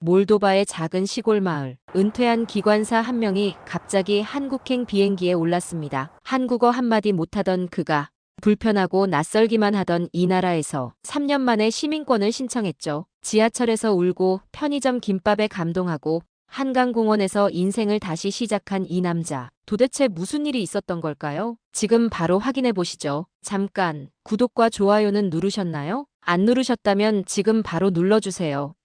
몰도바의 작은 시골 마을. 은퇴한 기관사 한 명이 갑자기 한국행 비행기에 올랐습니다. 한국어 한마디 못하던 그가 불편하고 낯설기만 하던 이 나라에서 3년 만에 시민권을 신청했죠. 지하철에서 울고 편의점 김밥에 감동하고 한강공원에서 인생을 다시 시작한 이 남자. 도대체 무슨 일이 있었던 걸까요? 지금 바로 확인해 보시죠. 잠깐, 구독과 좋아요는 누르셨나요? 안 누르셨다면 지금 바로 눌러주세요.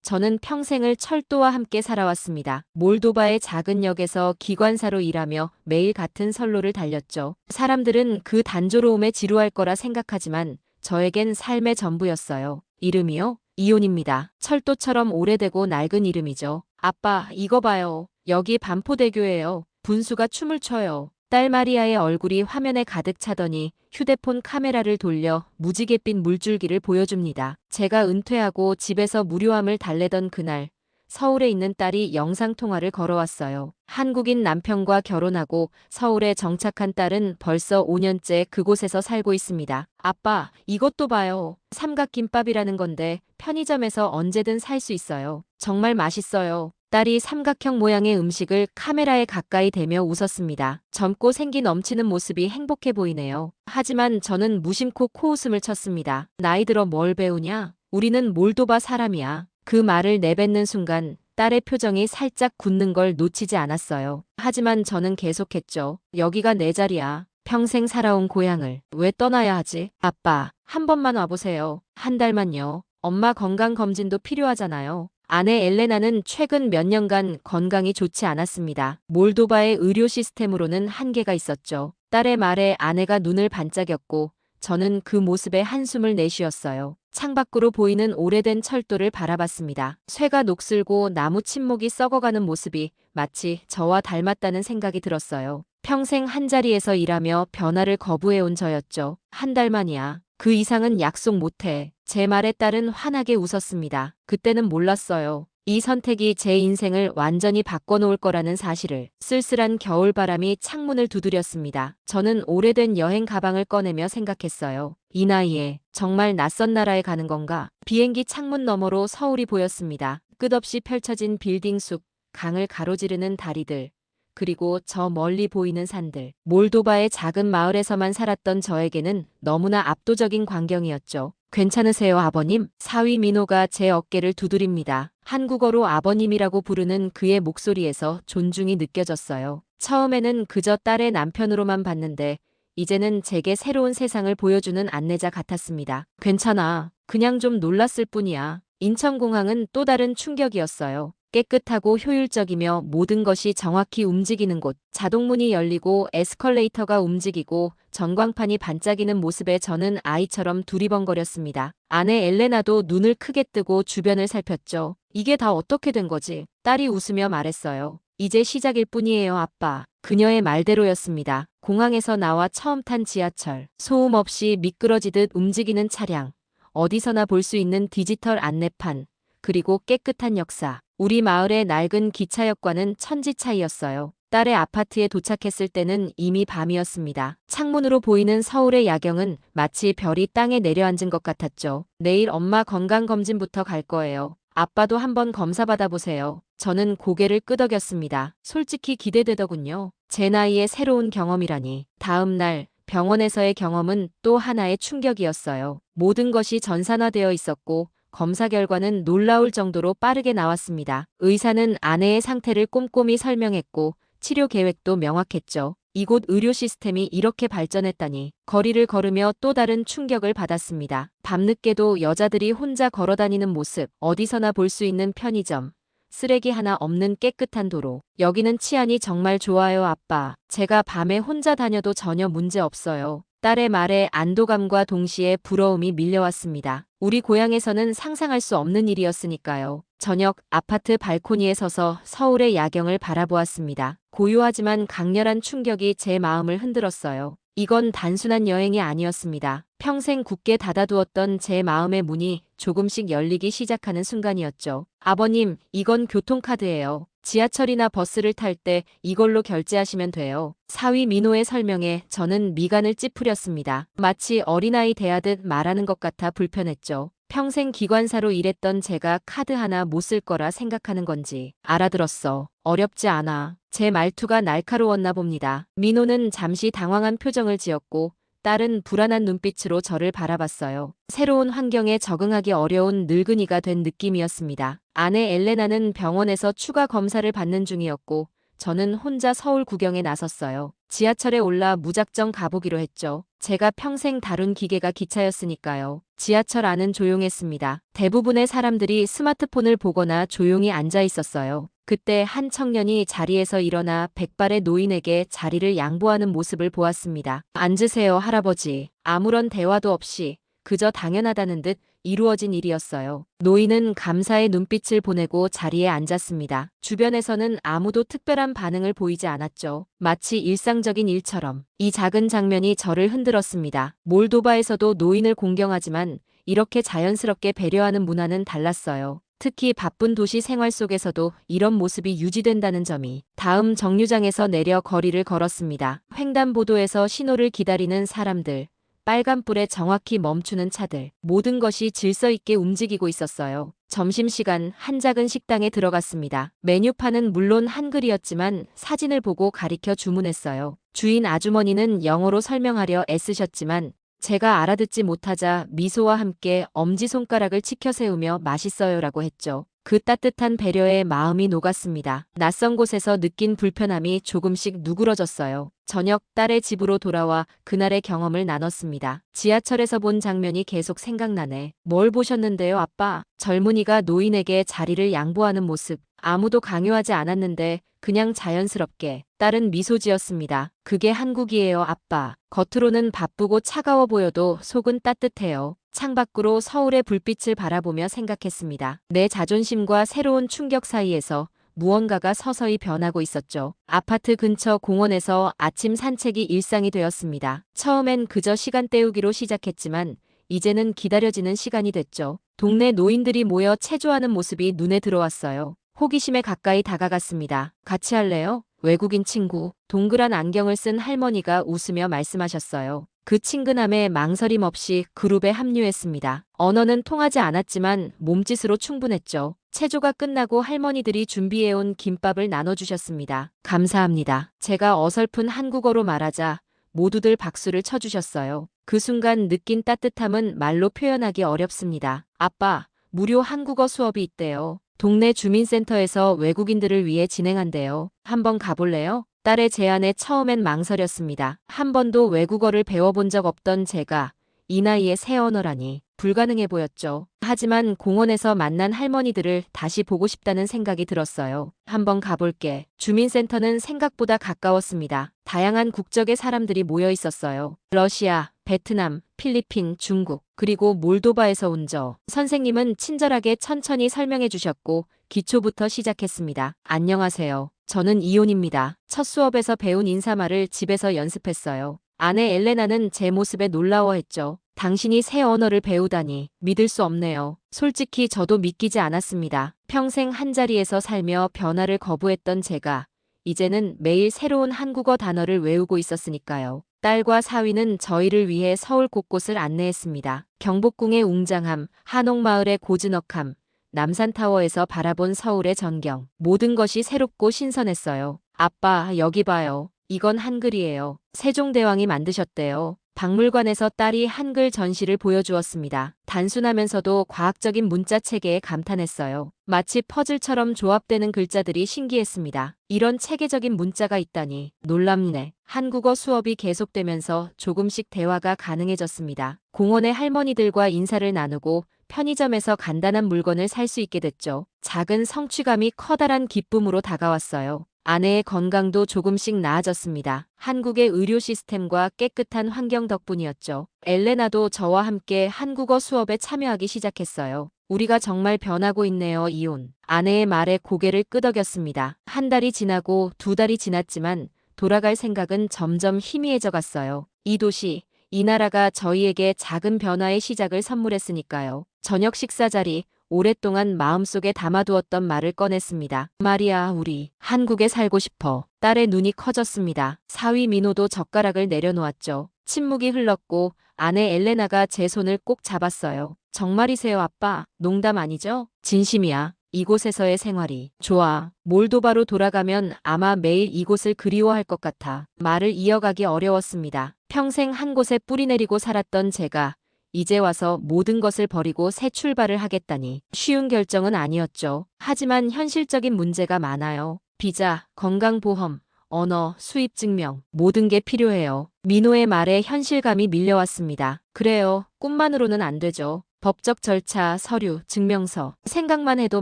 저는 평생을 철도와 함께 살아왔습니다. 몰도바의 작은 역에서 기관사로 일하며 매일 같은 선로를 달렸죠. 사람들은 그 단조로움에 지루할 거라 생각하지만 저에겐 삶의 전부였어요. 이름이요? 이온입니다. 철도처럼 오래되고 낡은 이름이죠. 아빠, 이거 봐요. 여기 반포대교예요. 분수가 춤을 춰요. 딸 마리아의 얼굴이 화면에 가득 차더니 휴대폰 카메라를 돌려 무지갯빛 물줄기를 보여줍니다. 제가 은퇴하고 집에서 무료함을 달래던 그날, 서울에 있는 딸이 영상통화를 걸어왔어요. 한국인 남편과 결혼하고 서울에 정착한 딸은 벌써 5년째 그곳에서 살고 있습니다. 아빠, 이것도 봐요. 삼각김밥이라는 건데 편의점에서 언제든 살 수 있어요. 정말 맛있어요. 딸이 삼각형 모양의 음식을 카메라에 가까이 대며 웃었습니다. 젊고 생기 넘치는 모습이 행복해 보이네요. 하지만 저는 무심코 코웃음을 쳤습니다. 나이 들어 뭘 배우냐? 우리는 몰도바 사람이야. 그 말을 내뱉는 순간 딸의 표정이 살짝 굳는 걸 놓치지 않았어요. 하지만 저는 계속했죠. 여기가 내 자리야. 평생 살아온 고향을 왜 떠나야 하지? 아빠, 한 번만 와보세요. 한 달만요. 엄마 건강검진도 필요하잖아요. 아내 엘레나는 최근 몇 년간 건강이 좋지 않았습니다. 몰도바의 의료 시스템으로는 한계가 있었죠. 딸의 말에 아내가 눈을 반짝였고 저는 그 모습에 한숨을 내쉬었어요. 창밖으로 보이는 오래된 철도를 바라봤습니다. 쇠가 녹슬고 나무 침목이 썩어가는 모습이 마치 저와 닮았다는 생각이 들었어요. 평생 한자리에서 일하며 변화를 거부해온 저였죠. 한 달만이야. 그 이상은 약속 못해. 제 말에 딸은 환하게 웃었습니다. 그때는 몰랐어요. 이 선택이 제 인생을 완전히 바꿔놓을 거라는 사실을. 쓸쓸한 겨울바람이 창문을 두드렸습니다. 저는 오래된 여행 가방을 꺼내며 생각했어요. 이 나이에 정말 낯선 나라에 가는 건가? 비행기 창문 너머로 서울이 보였습니다. 끝없이 펼쳐진 빌딩 숲, 강을 가로지르는 다리들. 그리고 저 멀리 보이는 산들. 몰도바의 작은 마을에서만 살았던 저에게는 너무나 압도적인 광경이었죠. 괜찮으세요, 아버님? 사위 민호가 제 어깨를 두드립니다. 한국어로 아버님이라고 부르는 그의 목소리에서 존중이 느껴졌어요. 처음에는 그저 딸의 남편으로만 봤는데 이제는 제게 새로운 세상을 보여주는 안내자 같았습니다. 괜찮아. 그냥 좀 놀랐을 뿐이야. 인천공항은 또 다른 충격이었어요. 깨끗하고 효율적이며 모든 것이 정확히 움직이는 곳. 자동문이 열리고 에스컬레이터가 움직이고 전광판이 반짝이는 모습에 저는 아이처럼 두리번거렸습니다. 아내 엘레나도 눈을 크게 뜨고 주변을 살폈죠. 이게 다 어떻게 된 거지? 딸이 웃으며 말했어요. 이제 시작일 뿐이에요, 아빠. 그녀의 말대로였습니다. 공항에서 나와 처음 탄 지하철. 소음 없이 미끄러지듯 움직이는 차량. 어디서나 볼 수 있는 디지털 안내판. 그리고 깨끗한 역사. 우리 마을의 낡은 기차역과는 천지 차이였어요. 딸의 아파트에 도착했을 때는 이미 밤이었습니다. 창문으로 보이는 서울의 야경은 마치 별이 땅에 내려앉은 것 같았죠. 내일 엄마 건강검진부터 갈 거예요. 아빠도 한번 검사 받아보세요. 저는 고개를 끄덕였습니다. 솔직히 기대되더군요. 제 나이에 새로운 경험이라니. 다음 날 병원에서의 경험은 또 하나의 충격이었어요. 모든 것이 전산화되어 있었고 검사 결과는 놀라울 정도로 빠르게 나왔습니다. 의사는 아내의 상태를 꼼꼼히 설명했고 치료 계획도 명확했죠. 이곳 의료 시스템이 이렇게 발전했다니. 거리를 걸으며 또 다른 충격을 받았습니다. 밤늦게도 여자들이 혼자 걸어다니는 모습, 어디서나 볼 수 있는 편의점, 쓰레기 하나 없는 깨끗한 도로. 여기는 치안이 정말 좋아요, 아빠. 제가 밤에 혼자 다녀도 전혀 문제 없어요. 딸의 말에 안도감과 동시에 부러움이 밀려왔습니다. 우리 고향에서는 상상할 수 없는 일이었으니까요. 저녁 아파트 발코니에 서서 서울의 야경을 바라보았습니다. 고요하지만 강렬한 충격이 제 마음을 흔들었어요. 이건 단순한 여행이 아니었습니다. 평생 굳게 닫아두었던 제 마음의 문이 조금씩 열리기 시작하는 순간이었죠. 아버님, 이건 교통카드예요. 지하철이나 버스를 탈 때 이걸로 결제하시면 돼요. 사위 민호의 설명에 저는 미간을 찌푸렸습니다. 마치 어린아이 대하듯 말하는 것 같아 불편했죠. 평생 기관사로 일했던 제가 카드 하나 못 쓸 거라 생각하는 건지. 알아들었어. 어렵지 않아. 제 말투가 날카로웠나 봅니다. 민호는 잠시 당황한 표정을 지었고 딸은 불안한 눈빛으로 저를 바라봤어요. 새로운 환경에 적응하기 어려운 늙은이가 된 느낌이었습니다. 아내 엘레나는 병원에서 추가 검사를 받는 중이었고 저는 혼자 서울 구경에 나섰어요. 지하철에 올라 무작정 가보기로 했죠. 제가 평생 다룬 기계가 기차였으니까요. 지하철 안은 조용했습니다. 대부분의 사람들이 스마트폰을 보거나 조용히 앉아 있었어요. 그때 한 청년이 자리에서 일어나 백발의 노인에게 자리를 양보하는 모습을 보았습니다. 앉으세요, 할아버지. 아무런 대화도 없이 그저 당연하다는 듯 이루어진 일이었어요. 노인은 감사의 눈빛을 보내고 자리에 앉았습니다. 주변에서는 아무도 특별한 반응을 보이지 않았죠. 마치 일상적인 일처럼. 이 작은 장면이 저를 흔들었습니다. 몰도바에서도 노인을 공경하지만 이렇게 자연스럽게 배려하는 문화는 달랐어요. 특히 바쁜 도시 생활 속에서도 이런 모습이 유지된다는 점이. 다음 정류장에서 내려 거리를 걸었습니다. 횡단보도에서 신호를 기다리는 사람들. 빨간불에 정확히 멈추는 차들. 모든 것이 질서 있게 움직이고 있었어요. 점심시간 한 작은 식당에 들어갔습니다. 메뉴판은 물론 한글이었지만 사진을 보고 가리켜 주문했어요. 주인 아주머니는 영어로 설명하려 애쓰셨지만 제가 알아듣지 못하자 미소와 함께 엄지손가락을 치켜 세우며 맛있어요라고 했죠. 그 따뜻한 배려에 마음이 녹았습니다. 낯선 곳에서 느낀 불편함이 조금씩 누그러졌어요. 저녁 딸의 집으로 돌아와 그날의 경험을 나눴습니다. 지하철에서 본 장면이 계속 생각나네. 뭘 보셨는데요, 아빠? 젊은이가 노인에게 자리를 양보하는 모습. 아무도 강요하지 않았는데 그냥 자연스럽게. 딸은 미소 지었습니다. 그게 한국이에요, 아빠. 겉으로는 바쁘고 차가워 보여도 속은 따뜻해요. 창밖으로 서울의 불빛을 바라보며 생각했습니다. 내 자존심과 새로운 충격 사이에서 무언가가 서서히 변하고 있었죠. 아파트 근처 공원에서 아침 산책이 일상이 되었습니다. 처음엔 그저 시간 때우기로 시작했지만 이제는 기다려지는 시간이 됐죠. 동네 노인들이 모여 체조하는 모습이 눈에 들어왔어요. 호기심에 가까이 다가갔습니다. 같이 할래요? 외국인 친구, 동그란 안경을 쓴 할머니가 웃으며 말씀하셨어요. 그 친근함에 망설임 없이 그룹에 합류했습니다. 언어는 통하지 않았지만 몸짓으로 충분했죠. 체조가 끝나고 할머니들이 준비해온 김밥을 나눠주셨습니다. 감사합니다. 제가 어설픈 한국어로 말하자 모두들 박수를 쳐주셨어요. 그 순간 느낀 따뜻함은 말로 표현하기 어렵습니다. 아빠, 무료 한국어 수업이 있대요. 동네 주민센터에서 외국인들을 위해 진행한대요. 한번 가볼래요? 딸의 제안에 처음엔 망설였습니다. 한 번도 외국어를 배워본 적 없던 제가 이 나이에 새 언어라니 불가능해 보였죠. 하지만 공원에서 만난 할머니들을 다시 보고 싶다는 생각이 들었어요. 한번 가볼게. 주민센터는 생각보다 가까웠습니다. 다양한 국적의 사람들이 모여 있었어요. 러시아, 베트남, 필리핀, 중국, 그리고 몰도바에서 온 저. 선생님은 친절하게 천천히 설명해 주셨고 기초부터 시작했습니다. 안녕하세요. 저는 이온입니다. 첫 수업에서 배운 인사말을 집에서 연습했어요. 아내 엘레나는 제 모습에 놀라워했죠. 당신이 새 언어를 배우다니 믿을 수 없네요. 솔직히 저도 믿기지 않았습니다. 평생 한자리에서 살며 변화를 거부했던 제가 이제는 매일 새로운 한국어 단어를 외우고 있었으니까요. 딸과 사위는 저희를 위해 서울 곳곳을 안내했습니다. 경복궁의 웅장함, 한옥마을의 고즈넉함, 남산타워에서 바라본 서울의 전경. 모든 것이 새롭고 신선했어요. 아빠, 여기 봐요. 이건 한글이에요. 세종대왕이 만드셨대요. 박물관에서 딸이 한글 전시를 보여주었습니다. 단순하면서도 과학적인 문자 체계에 감탄했어요. 마치 퍼즐처럼 조합되는 글자들이 신기했습니다. 이런 체계적인 문자가 있다니 놀랍네. 한국어 수업이 계속되면서 조금씩 대화가 가능해졌습니다. 공원의 할머니들과 인사를 나누고 편의점에서 간단한 물건을 살 수 있게 됐죠. 작은 성취감이 커다란 기쁨으로 다가왔어요. 아내의 건강도 조금씩 나아졌습니다. 한국의 의료 시스템과 깨끗한 환경 덕분이었죠. 엘레나도 저와 함께 한국어 수업에 참여하기 시작했어요. 우리가 정말 변하고 있네요, 이온. 아내의 말에 고개를 끄덕였습니다. 한 달이 지나고 두 달이 지났지만 돌아갈 생각은 점점 희미해져 갔어요. 이 도시, 이 나라가 저희에게 작은 변화의 시작을 선물했으니까요. 저녁 식사 자리, 오랫동안 마음속에 담아두었던 말을 꺼냈습니다. 마리아, 우리 한국에 살고 싶어. 딸의 눈이 커졌습니다. 사위 민호도 젓가락을 내려놓았죠. 침묵이 흘렀고 아내 엘레나가 제 손을 꼭 잡았어요. 정말이세요, 아빠? 농담 아니죠? 진심이야. 이곳에서의 생활이 좋아. 몰도바로 돌아가면 아마 매일 이곳을 그리워할 것 같아. 말을 이어가기 어려웠습니다. 평생 한 곳에 뿌리내리고 살았던 제가 이제 와서 모든 것을 버리고 새 출발을 하겠다니 쉬운 결정은 아니었죠. 하지만 현실적인 문제가 많아요. 비자, 건강보험, 언어, 수입 증명, 모든 게 필요해요. 민호의 말에 현실감이 밀려왔습니다. 그래요. 꿈만으로는 안 되죠. 법적 절차, 서류, 증명서. 생각만 해도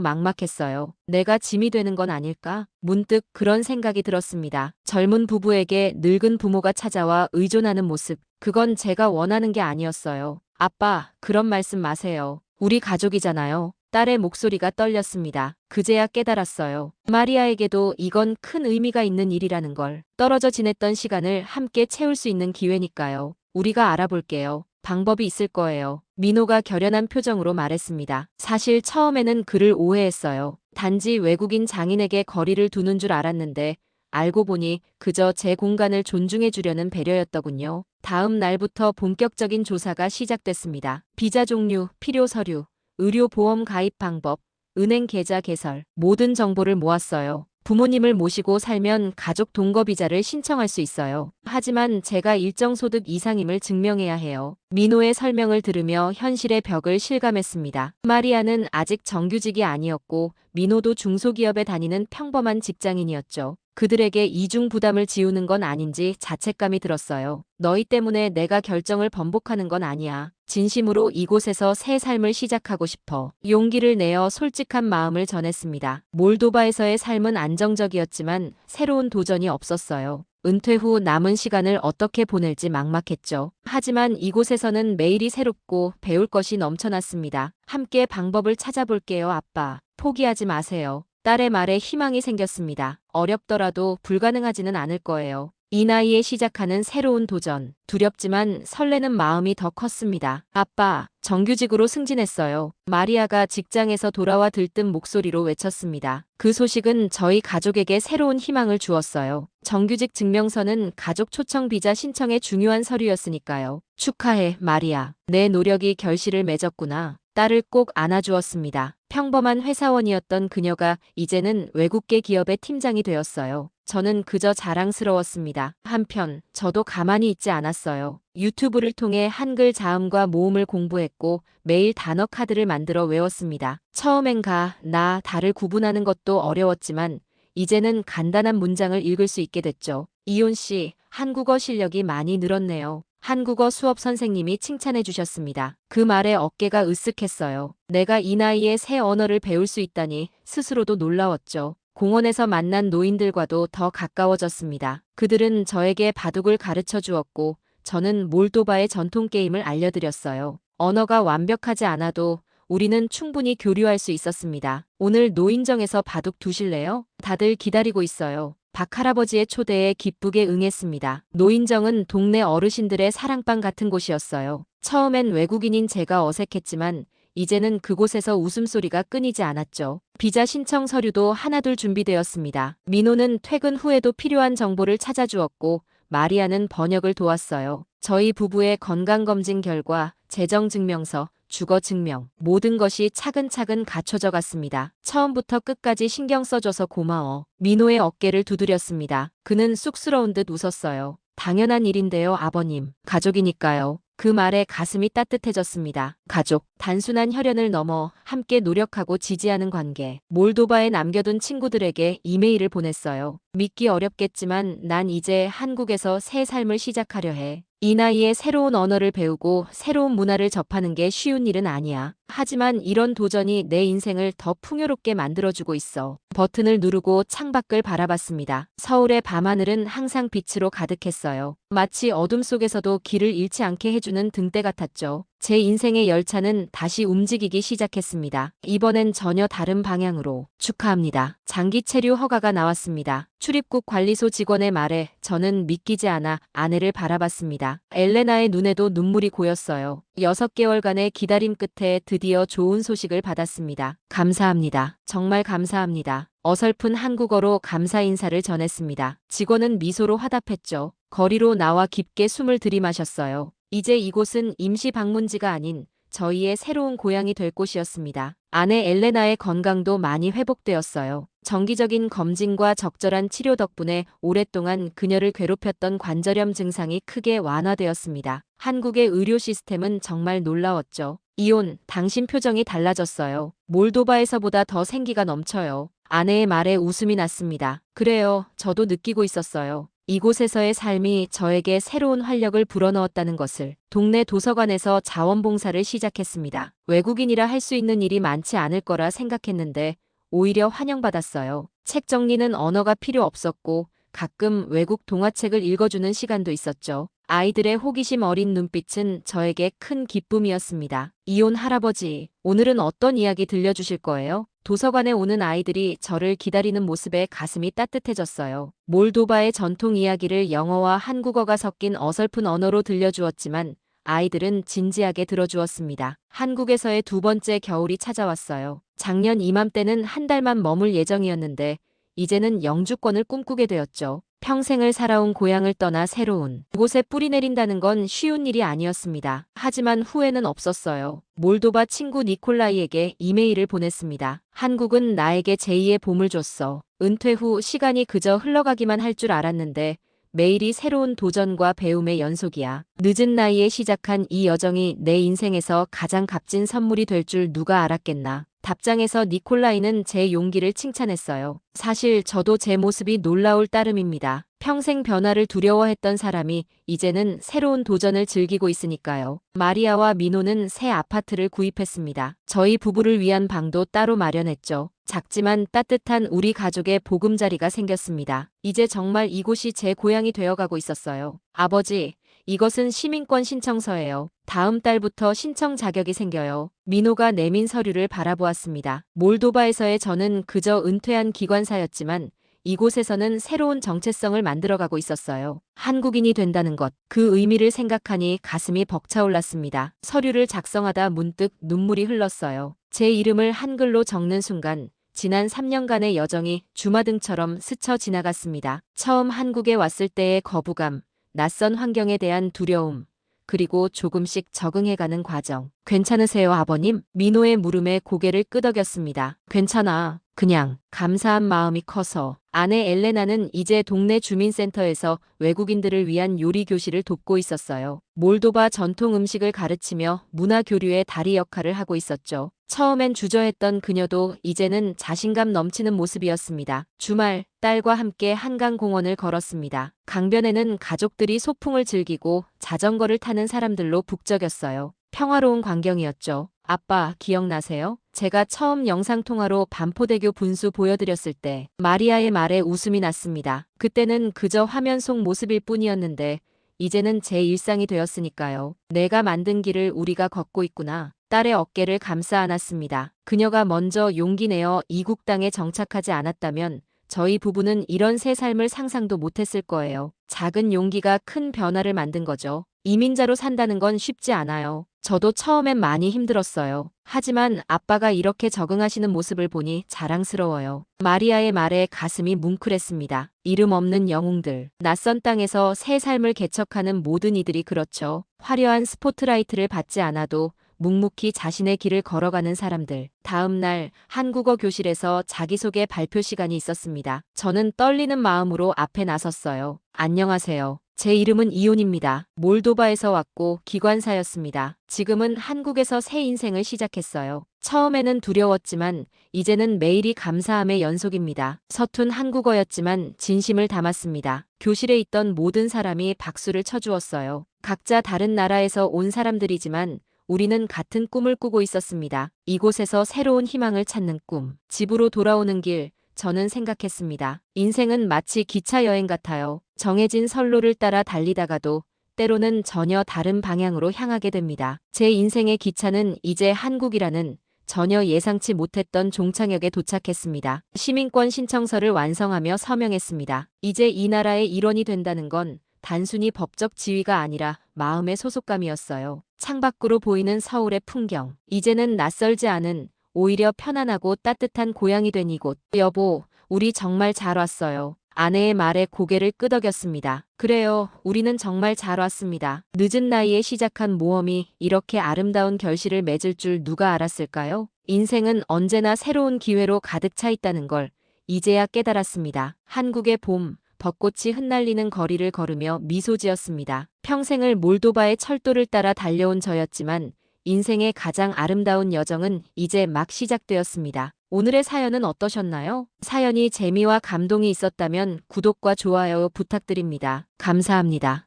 막막했어요. 내가 짐이 되는 건 아닐까? 문득 그런 생각이 들었습니다. 젊은 부부에게 늙은 부모가 찾아와 의존하는 모습. 그건 제가 원하는 게 아니었어요. 아빠, 그런 말씀 마세요. 우리 가족이잖아요. 딸의 목소리가 떨렸습니다. 그제야 깨달았어요. 마리아에게도 이건 큰 의미가 있는 일이라는 걸. 떨어져 지냈던 시간을 함께 채울 수 있는 기회니까요. 우리가 알아볼게요. 방법이 있을 거예요. 민호가 결연한 표정으로 말했습니다. 사실 처음에는 그를 오해했어요. 단지 외국인 장인에게 거리를 두는 줄 알았는데 알고 보니 그저 제 공간을 존중해 주려는 배려였더군요. 다음 날부터 본격적인 조사가 시작됐습니다. 비자 종류, 필요 서류, 의료보험 가입 방법, 은행 계좌 개설, 모든 정보를 모았어요. 부모님을 모시고 살면 가족 동거비자를 신청할 수 있어요. 하지만 제가 일정 소득 이상임을 증명해야 해요. 민호의 설명을 들으며 현실의 벽을 실감했습니다. 마리아는 아직 정규직이 아니었고 민호도 중소기업에 다니는 평범한 직장인이었죠. 그들에게 이중 부담을 지우는 건 아닌지 자책감이 들었어요. 너희 때문에 내가 결정을 번복하는 건 아니야. 진심으로 이곳에서 새 삶을 시작하고 싶어. 용기를 내어 솔직한 마음을 전했습니다. 몰도바에서의 삶은 안정적이었지만 새로운 도전이 없었어요. 은퇴 후 남은 시간을 어떻게 보낼지 막막했죠. 하지만 이곳에서는 매일이 새롭고 배울 것이 넘쳐났습니다. 함께 방법을 찾아볼게요, 아빠. 포기하지 마세요. 딸의 말에 희망이 생겼습니다. 어렵더라도 불가능하지는 않을 거예요. 이 나이에 시작하는 새로운 도전. 두렵지만 설레는 마음이 더 컸습니다. 아빠, 정규직으로 승진했어요. 마리아가 직장에서 돌아와 들뜬 목소리로 외쳤습니다. 그 소식은 저희 가족에게 새로운 희망을 주었어요. 정규직 증명서는 가족 초청 비자 신청의 중요한 서류였으니까요. 축하해, 마리아. 내 노력이 결실을 맺었구나. 딸을 꼭 안아주었습니다. 평범한 회사원이었던 그녀가 이제는 외국계 기업의 팀장이 되었어요. 저는 그저 자랑스러웠습니다. 한편 저도 가만히 있지 않았어요. 유튜브를 통해 한글 자음과 모음을 공부했고 매일 단어 카드를 만들어 외웠습니다. 처음엔 가, 나, 다를 구분하는 것도 어려웠지만 이제는 간단한 문장을 읽을 수 있게 됐죠. 이온 씨, 한국어 실력이 많이 늘었네요. 한국어 수업 선생님이 칭찬해 주셨습니다. 그 말에 어깨가 으쓱했어요. 내가 이 나이에 새 언어를 배울 수 있다니 스스로도 놀라웠죠. 공원에서 만난 노인들과도 더 가까워졌습니다. 그들은 저에게 바둑을 가르쳐 주었고 저는 몰도바의 전통 게임을 알려드렸어요. 언어가 완벽하지 않아도 우리는 충분히 교류할 수 있었습니다. 오늘 노인정에서 바둑 두실래요? 다들 기다리고 있어요. 박할아버지의 초대에 기쁘게 응했습니다. 노인정은 동네 어르신들의 사랑방 같은 곳이었어요. 처음엔 외국인인 제가 어색했지만 이제는 그곳에서 웃음소리가 끊이지 않았죠. 비자 신청 서류도 하나둘 준비되었습니다. 민호는 퇴근 후에도 필요한 정보를 찾아주었고 마리아는 번역을 도왔어요. 저희 부부의 건강검진 결과, 재정증명서, 주거증명, 모든 것이 차근차근 갖춰져 갔습니다. 처음부터 끝까지 신경 써줘서 고마워. 민호의 어깨를 두드렸습니다. 그는 쑥스러운 듯 웃었어요. 당연한 일인데요, 아버님. 가족이니까요. 그 말에 가슴이 따뜻해졌습니다. 가족, 단순한 혈연을 넘어 함께 노력하고 지지하는 관계. 몰도바에 남겨둔 친구들에게 이메일을 보냈어요. 믿기 어렵겠지만 난 이제 한국에서 새 삶을 시작하려 해. 이 나이에 새로운 언어를 배우고 새로운 문화를 접하는 게 쉬운 일은 아니야. 하지만 이런 도전이 내 인생을 더 풍요롭게 만들어주고 있어. 버튼을 누르고 창밖을 바라봤습니다. 서울의 밤하늘은 항상 빛으로 가득했어요. 마치 어둠 속에서도 길을 잃지 않게 해주는 등대 같았죠. 제 인생의 열차는 다시 움직이기 시작했습니다. 이번엔 전혀 다른 방향으로. 축하합니다. 장기 체류 허가가 나왔습니다. 출입국 관리소 직원의 말에 저는 믿기지 않아 아내를 바라봤습니다. 엘레나의 눈에도 눈물이 고였어요. 6개월간의 기다림 끝에 드디어 좋은 소식을 받았습니다. 감사합니다. 정말 감사합니다. 어설픈 한국어로 감사 인사를 전했습니다. 직원은 미소로 화답했죠. 거리로 나와 깊게 숨을 들이마셨어요. 이제 이곳은 임시 방문지가 아닌 저희의 새로운 고향이 될 곳이었습니다. 아내 엘레나의 건강도 많이 회복되었어요. 정기적인 검진과 적절한 치료 덕분에 오랫동안 그녀를 괴롭혔던 관절염 증상이 크게 완화되었습니다. 한국의 의료 시스템은 정말 놀라웠죠. 이온, 당신 표정이 달라졌어요. 몰도바에서보다 더 생기가 넘쳐요. 아내의 말에 웃음이 났습니다. 그래요, 저도 느끼고 있었어요. 이곳에서의 삶이 저에게 새로운 활력을 불어넣었다는 것을. 동네 도서관에서 자원봉사를 시작했습니다. 외국인이라 할 수 있는 일이 많지 않을 거라 생각했는데 오히려 환영받았어요. 책 정리는 언어가 필요 없었고 가끔 외국 동화책을 읽어주는 시간도 있었죠. 아이들의 호기심 어린 눈빛은 저에게 큰 기쁨이었습니다. 이온 할아버지, 오늘은 어떤 이야기 들려주실 거예요? 도서관에 오는 아이들이 저를 기다리는 모습에 가슴이 따뜻해졌어요. 몰도바의 전통 이야기를 영어와 한국어가 섞인 어설픈 언어로 들려주었지만 아이들은 진지하게 들어주었습니다. 한국에서의 두 번째 겨울이 찾아왔어요. 작년 이맘때는 한 달만 머물 예정이었는데 이제는 영주권을 꿈꾸게 되었죠. 평생을 살아온 고향을 떠나 새로운 곳에 뿌리 내린다는 건 쉬운 일이 아니었습니다. 하지만 후회는 없었어요. 몰도바 친구 니콜라이에게 이메일을 보냈습니다. 한국은 나에게 제2의 봄을 줬어. 은퇴 후 시간이 그저 흘러가기만 할 줄 알았는데 매일이 새로운 도전과 배움의 연속이야. 늦은 나이에 시작한 이 여정이 내 인생에서 가장 값진 선물이 될 줄 누가 알았겠나. 답장에서 니콜라이는 제 용기를 칭찬했어요. 사실 저도 제 모습이 놀라울 따름입니다. 평생 변화를 두려워했던 사람이 이제는 새로운 도전을 즐기고 있으니까요. 마리아와 미노는 새 아파트를 구입했습니다. 저희 부부를 위한 방도 따로 마련했죠. 작지만 따뜻한 우리 가족의 보금자리가 생겼습니다. 이제 정말 이곳이 제 고향이 되어가고 있었어요. 아버지, 이것은 시민권 신청서예요. 다음 달부터 신청 자격이 생겨요. 민호가 내민 서류를 바라보았습니다. 몰도바에서의 저는 그저 은퇴한 기관사였지만 이곳에서는 새로운 정체성을 만들어가고 있었어요. 한국인이 된다는 것, 그 의미를 생각하니 가슴이 벅차올랐습니다. 서류를 작성하다 문득 눈물이 흘렀어요. 제 이름을 한글로 적는 순간 지난 3년간의 여정이 주마등처럼 스쳐 지나갔습니다. 처음 한국에 왔을 때의 거부감, 낯선 환경에 대한 두려움, 그리고 조금씩 적응해가는 과정. 괜찮으세요, 아버님? 민호의 물음에 고개를 끄덕였습니다. 괜찮아. 그냥 감사한 마음이 커서. 아내 엘레나는 이제 동네 주민센터에서 외국인들을 위한 요리 교실을 돕고 있었어요. 몰도바 전통 음식을 가르치며 문화 교류의 다리 역할을 하고 있었죠. 처음엔 주저했던 그녀도 이제는 자신감 넘치는 모습이었습니다. 주말 딸과 함께 한강공원을 걸었습니다. 강변에는 가족들이 소풍을 즐기고 자전거를 타는 사람들로 북적였어요. 평화로운 광경이었죠. 아빠, 기억나세요? 제가 처음 영상통화로 반포대교 분수 보여드렸을 때 마리아의 말에 웃음이 났습니다. 그때는 그저 화면 속 모습일 뿐이었는데 이제는 제 일상이 되었으니까요. 내가 만든 길을 우리가 걷고 있구나. 딸의 어깨를 감싸 안았습니다. 그녀가 먼저 용기 내어 이국 땅에 정착하지 않았다면 저희 부부는 이런 새 삶을 상상도 못했을 거예요. 작은 용기가 큰 변화를 만든 거죠. 이민자로 산다는 건 쉽지 않아요. 저도 처음엔 많이 힘들었어요. 하지만 아빠가 이렇게 적응하시는 모습을 보니 자랑스러워요. 마리아의 말에 가슴이 뭉클했습니다. 이름 없는 영웅들. 낯선 땅에서 새 삶을 개척하는 모든 이들이 그렇죠. 화려한 스포트라이트를 받지 않아도 묵묵히 자신의 길을 걸어가는 사람들. 다음 날 한국어 교실에서 자기소개 발표 시간이 있었습니다. 저는 떨리는 마음으로 앞에 나섰어요. 안녕하세요. 제 이름은 이온입니다. 몰도바에서 왔고 기관사였습니다. 지금은 한국에서 새 인생을 시작했어요. 처음에는 두려웠지만 이제는 매일이 감사함의 연속입니다. 서툰 한국어였지만 진심을 담았습니다. 교실에 있던 모든 사람이 박수를 쳐주었어요. 각자 다른 나라에서 온 사람들이지만 우리는 같은 꿈을 꾸고 있었습니다. 이곳에서 새로운 희망을 찾는 꿈. 집으로 돌아오는 길, 저는 생각했습니다. 인생은 마치 기차 여행 같아요. 정해진 선로를 따라 달리다가도 때로는 전혀 다른 방향으로 향하게 됩니다. 제 인생의 기차는 이제 한국이라는 전혀 예상치 못했던 종착역에 도착했습니다. 시민권 신청서를 완성하며 서명했습니다. 이제 이 나라의 일원이 된다는 건 단순히 법적 지위가 아니라 마음의 소속감이었어요. 창밖으로 보이는 서울의 풍경. 이제는 낯설지 않은, 오히려 편안하고 따뜻한 고향이 된 이곳. 여보, 우리 정말 잘 왔어요. 아내의 말에 고개를 끄덕였습니다. 그래요. 우리는 정말 잘 왔습니다. 늦은 나이에 시작한 모험이 이렇게 아름다운 결실을 맺을 줄 누가 알았을까요? 인생은 언제나 새로운 기회로 가득 차 있다는 걸 이제야 깨달았습니다. 한국의 봄, 벚꽃이 흩날리는 거리를 걸으며 미소 지었습니다. 평생을 몰도바의 철도를 따라 달려온 저였지만 인생의 가장 아름다운 여정은 이제 막 시작되었습니다. 오늘의 사연은 어떠셨나요? 사연이 재미와 감동이 있었다면 구독과 좋아요 부탁드립니다. 감사합니다.